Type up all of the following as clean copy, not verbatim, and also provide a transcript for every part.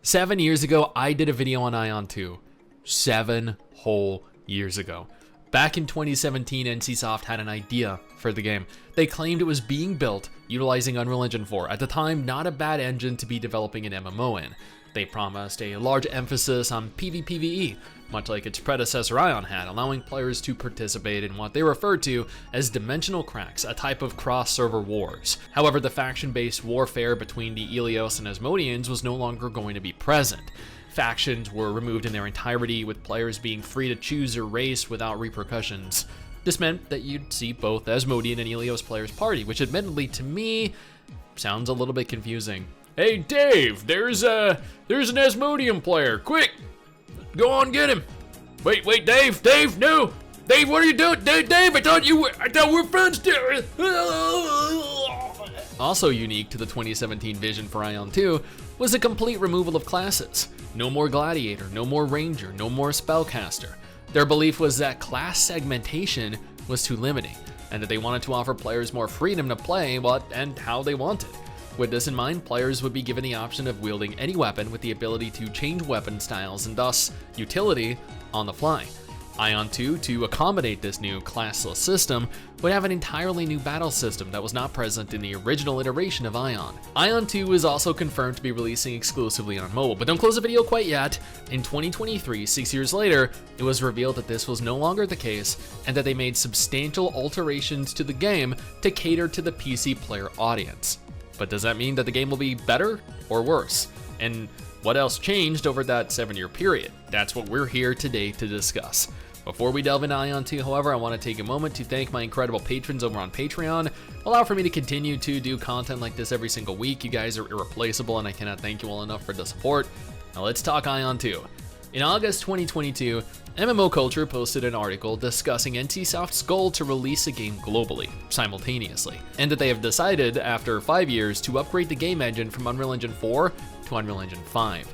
7 years ago, I did a video on Aion 2. 7 whole years ago. Back in 2017, NCSoft had an idea for the game. They claimed it was being built utilizing Unreal Engine 4. At the time, not a bad engine to be developing an MMO in. They promised a large emphasis on PvPvE, much like its predecessor Aion had, allowing players to participate in what they referred to as dimensional cracks, a type of cross-server wars. However, the faction-based warfare between the Elyos and Asmodians was no longer going to be present. Factions were removed in their entirety, with players being free to choose their race without repercussions. This meant that you'd see both Asmodian and Elyos players party, which admittedly to me sounds a little bit confusing. Hey Dave, there's an Asmodian player, quick! Go on, get him. Wait, Dave, no. Dave, what are you doing? Dave, I thought we're friends too. Also unique to the 2017 vision for Aion 2 was the complete removal of classes. No more Gladiator, no more Ranger, no more Spellcaster. Their belief was that class segmentation was too limiting, and that they wanted to offer players more freedom to play what and how they wanted. With this in mind, players would be given the option of wielding any weapon with the ability to change weapon styles and thus utility on the fly. Aion 2, to accommodate this new classless system, would have an entirely new battle system that was not present in the original iteration of Aion. Aion 2 is also confirmed to be releasing exclusively on mobile, but don't close the video quite yet. In 2023, 6 years later, it was revealed that this was no longer the case and that they made substantial alterations to the game to cater to the PC player audience. But does that mean that the game will be better or worse? And what else changed over that 7-year period? That's what we're here today to discuss. Before we delve into Aion 2, however, I want to take a moment to thank my incredible patrons over on Patreon. Allow for me to continue to do content like this every single week. You guys are irreplaceable and I cannot thank you all enough for the support. Now let's talk Aion 2. In August 2022, MMO Culture posted an article discussing NCSoft's goal to release a game globally, simultaneously, and that they have decided, after 5 years, to upgrade the game engine from Unreal Engine 4 to Unreal Engine 5.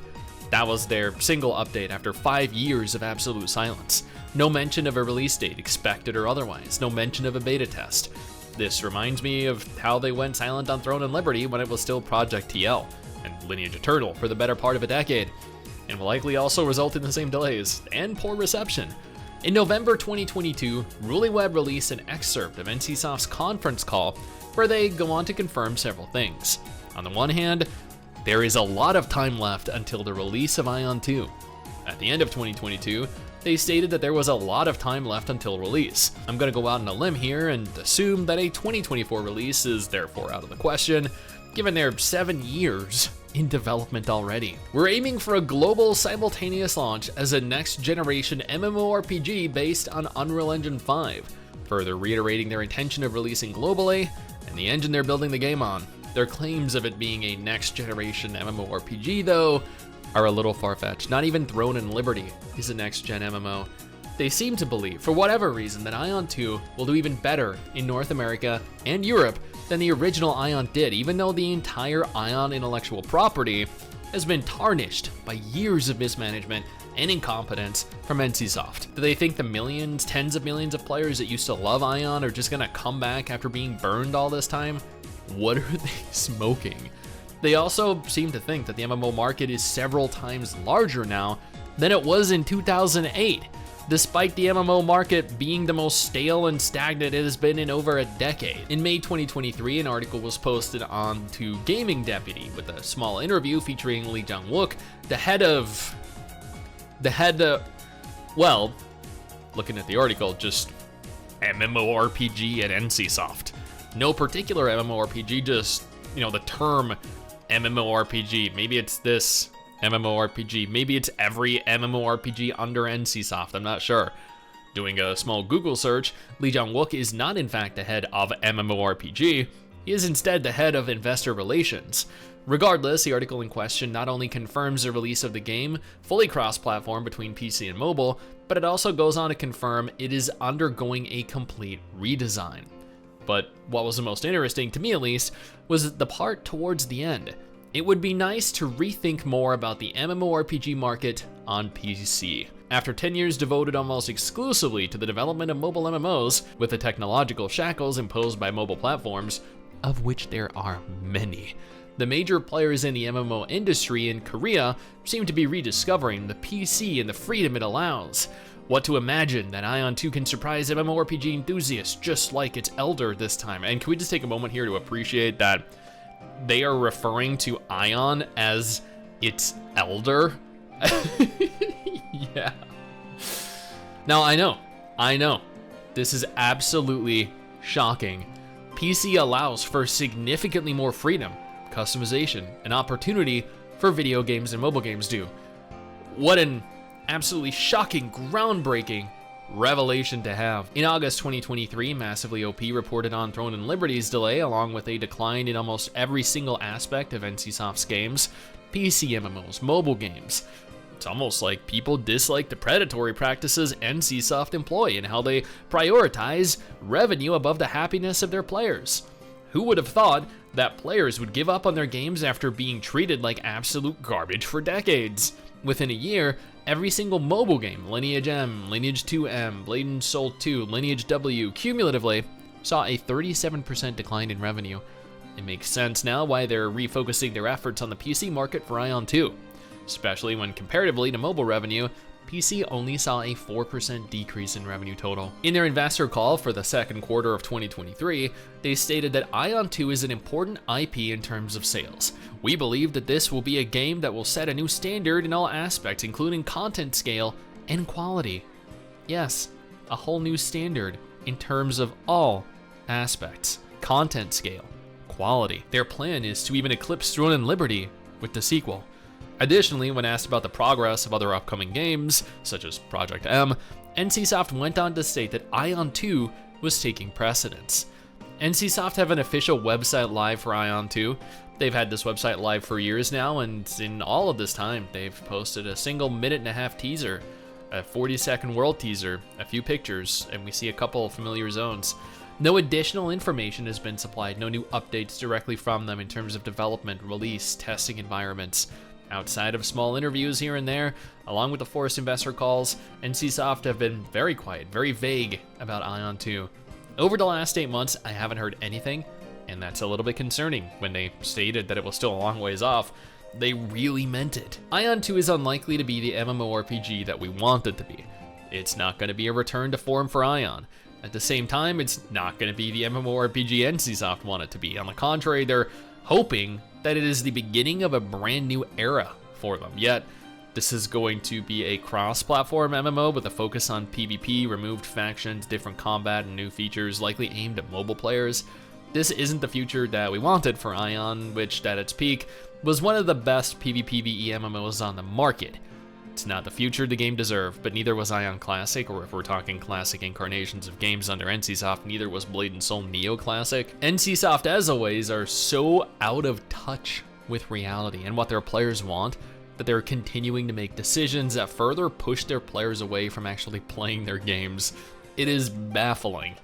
That was their single update after 5 years of absolute silence. No mention of a release date, expected or otherwise, no mention of a beta test. This reminds me of how they went silent on Throne and Liberty when it was still Project TL, and Lineage Eternal for the better part of a decade, and will likely also result in the same delays and poor reception. In November 2022, Rulyweb released an excerpt of NCSoft's conference call where they go on to confirm several things. On the one hand, there is a lot of time left until the release of Aion 2. At the end of 2022, they stated that there was a lot of time left until release. I'm gonna go out on a limb here and assume that a 2024 release is therefore out of the question, given they're 7 years in development already. We're aiming for a global simultaneous launch as a next generation MMORPG based on Unreal Engine 5, further reiterating their intention of releasing globally and the engine they're building the game on. Their claims of it being a next generation MMORPG though are a little far-fetched. Not even Throne and Liberty is a next gen MMO. They seem to believe, for whatever reason, that Aion 2 will do even better in North America and Europe than the original Aion did, even though the entire Aion intellectual property has been tarnished by years of mismanagement and incompetence from NCSoft. Do they think the millions, tens of millions of players that used to love Aion are just gonna come back after being burned all this time? What are they smoking? They also seem to think that the MMO market is several times larger now than it was in 2008, despite the MMO market being the most stale and stagnant it has been in over a decade. In May 2023, an article was posted onto Gaming Deputy with a small interview featuring Lee Jung-wook, well, looking at the article, just MMORPG at NCSoft. No particular MMORPG, just, the term MMORPG. Maybe it's this MMORPG. Maybe it's every MMORPG under NCSoft. I'm not sure. Doing a small Google search, Lee Jung-wook is not in fact the head of MMORPG. He is instead the head of investor relations. Regardless, the article in question not only confirms the release of the game fully cross-platform between PC and mobile, but it also goes on to confirm it is undergoing a complete redesign. But what was the most interesting, to me at least, was the part towards the end. It would be nice to rethink more about the MMORPG market on PC. After 10 years devoted almost exclusively to the development of mobile MMOs, with the technological shackles imposed by mobile platforms, of which there are many, The major players in the MMO industry in Korea seem to be rediscovering the PC and the freedom it allows. What to imagine that Aion 2 can surprise MMORPG enthusiasts just like its elder this time. And can we just take a moment here to appreciate that they are referring to Aion as its elder? Yeah. Now I know, this is absolutely shocking. PC allows for significantly more freedom, customization, and opportunity for video games and mobile games do. What an absolutely shocking, groundbreaking revelation to have. In August 2023, Massively OP reported on Throne and Liberty's delay, along with a decline in almost every single aspect of NCSoft's games, PC MMOs, mobile games. It's almost like people dislike the predatory practices NCSoft employ and how they prioritize revenue above the happiness of their players. Who would have thought that players would give up on their games after being treated like absolute garbage for decades? Within a year, every single mobile game, Lineage M, Lineage 2M, Blade and Soul 2, Lineage W, cumulatively saw a 37% decline in revenue. It makes sense now why they're refocusing their efforts on the PC market for Aion 2. Especially when comparatively to mobile revenue, PC only saw a 4% decrease in revenue total. In their investor call for the second quarter of 2023, they stated that Aion 2 is an important IP in terms of sales. We believe that this will be a game that will set a new standard in all aspects, including content scale and quality. Yes, a whole new standard in terms of all aspects. Content scale, quality. Their plan is to even eclipse Throne and Liberty with the sequel. Additionally, when asked about the progress of other upcoming games, such as Project M, NCSoft went on to state that Aion 2 was taking precedence. NCSoft have an official website live for Aion 2. They've had this website live for years now, and in all of this time, they've posted a single minute-and-a-half teaser, a 40-second world teaser, a few pictures, and we see a couple of familiar zones. No additional information has been supplied, no new updates directly from them in terms of development, release, testing environments. Outside of small interviews here and there, along with the forced investor calls, NCSoft have been very quiet, very vague about Aion 2. Over the last 8 months, I haven't heard anything, and that's a little bit concerning. When they stated that it was still a long ways off, they really meant it. Aion 2 is unlikely to be the MMORPG that we want it to be. It's not going to be a return to form for Aion. At the same time, it's not going to be the MMORPG NCSoft want it to be. On the contrary, they're hoping that it is the beginning of a brand new era for them. Yet, this is going to be a cross-platform MMO with a focus on PvP, removed factions, different combat, and new features likely aimed at mobile players. This isn't the future that we wanted for Aion, which at its peak was one of the best PvPvE MMOs on the market. It's not the future the game deserved, but neither was Aion Classic, or if we're talking classic incarnations of games under NCSoft, neither was Blade and Soul Neo Classic. NCSoft, as always, are so out of touch with reality and what their players want that they're continuing to make decisions that further push their players away from actually playing their games. It is baffling.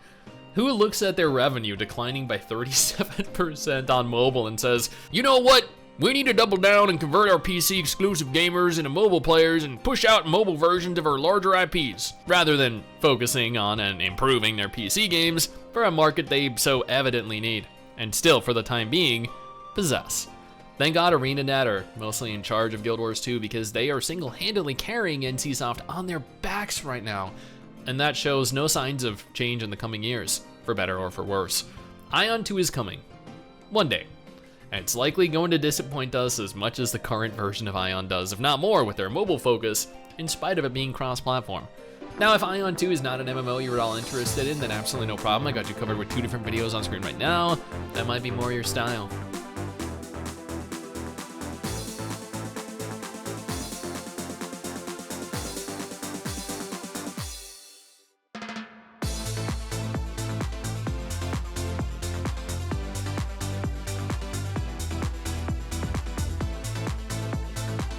Who looks at their revenue declining by 37% on mobile and says, you know what? We need to double down and convert our PC exclusive gamers into mobile players and push out mobile versions of our larger IPs, rather than focusing on and improving their PC games for a market they so evidently need, and still, for the time being, possess. Thank God ArenaNet are mostly in charge of Guild Wars 2 because they are single-handedly carrying NCSoft on their backs right now, and that shows no signs of change in the coming years, for better or for worse. Aion 2 is coming. One day. And it's likely going to disappoint us as much as the current version of Aion does, if not more, with their mobile focus, in spite of it being cross-platform. Now, if Aion 2 is not an MMO you're at all interested in, then absolutely no problem. I got you covered with 2 different videos on screen right now. That might be more your style.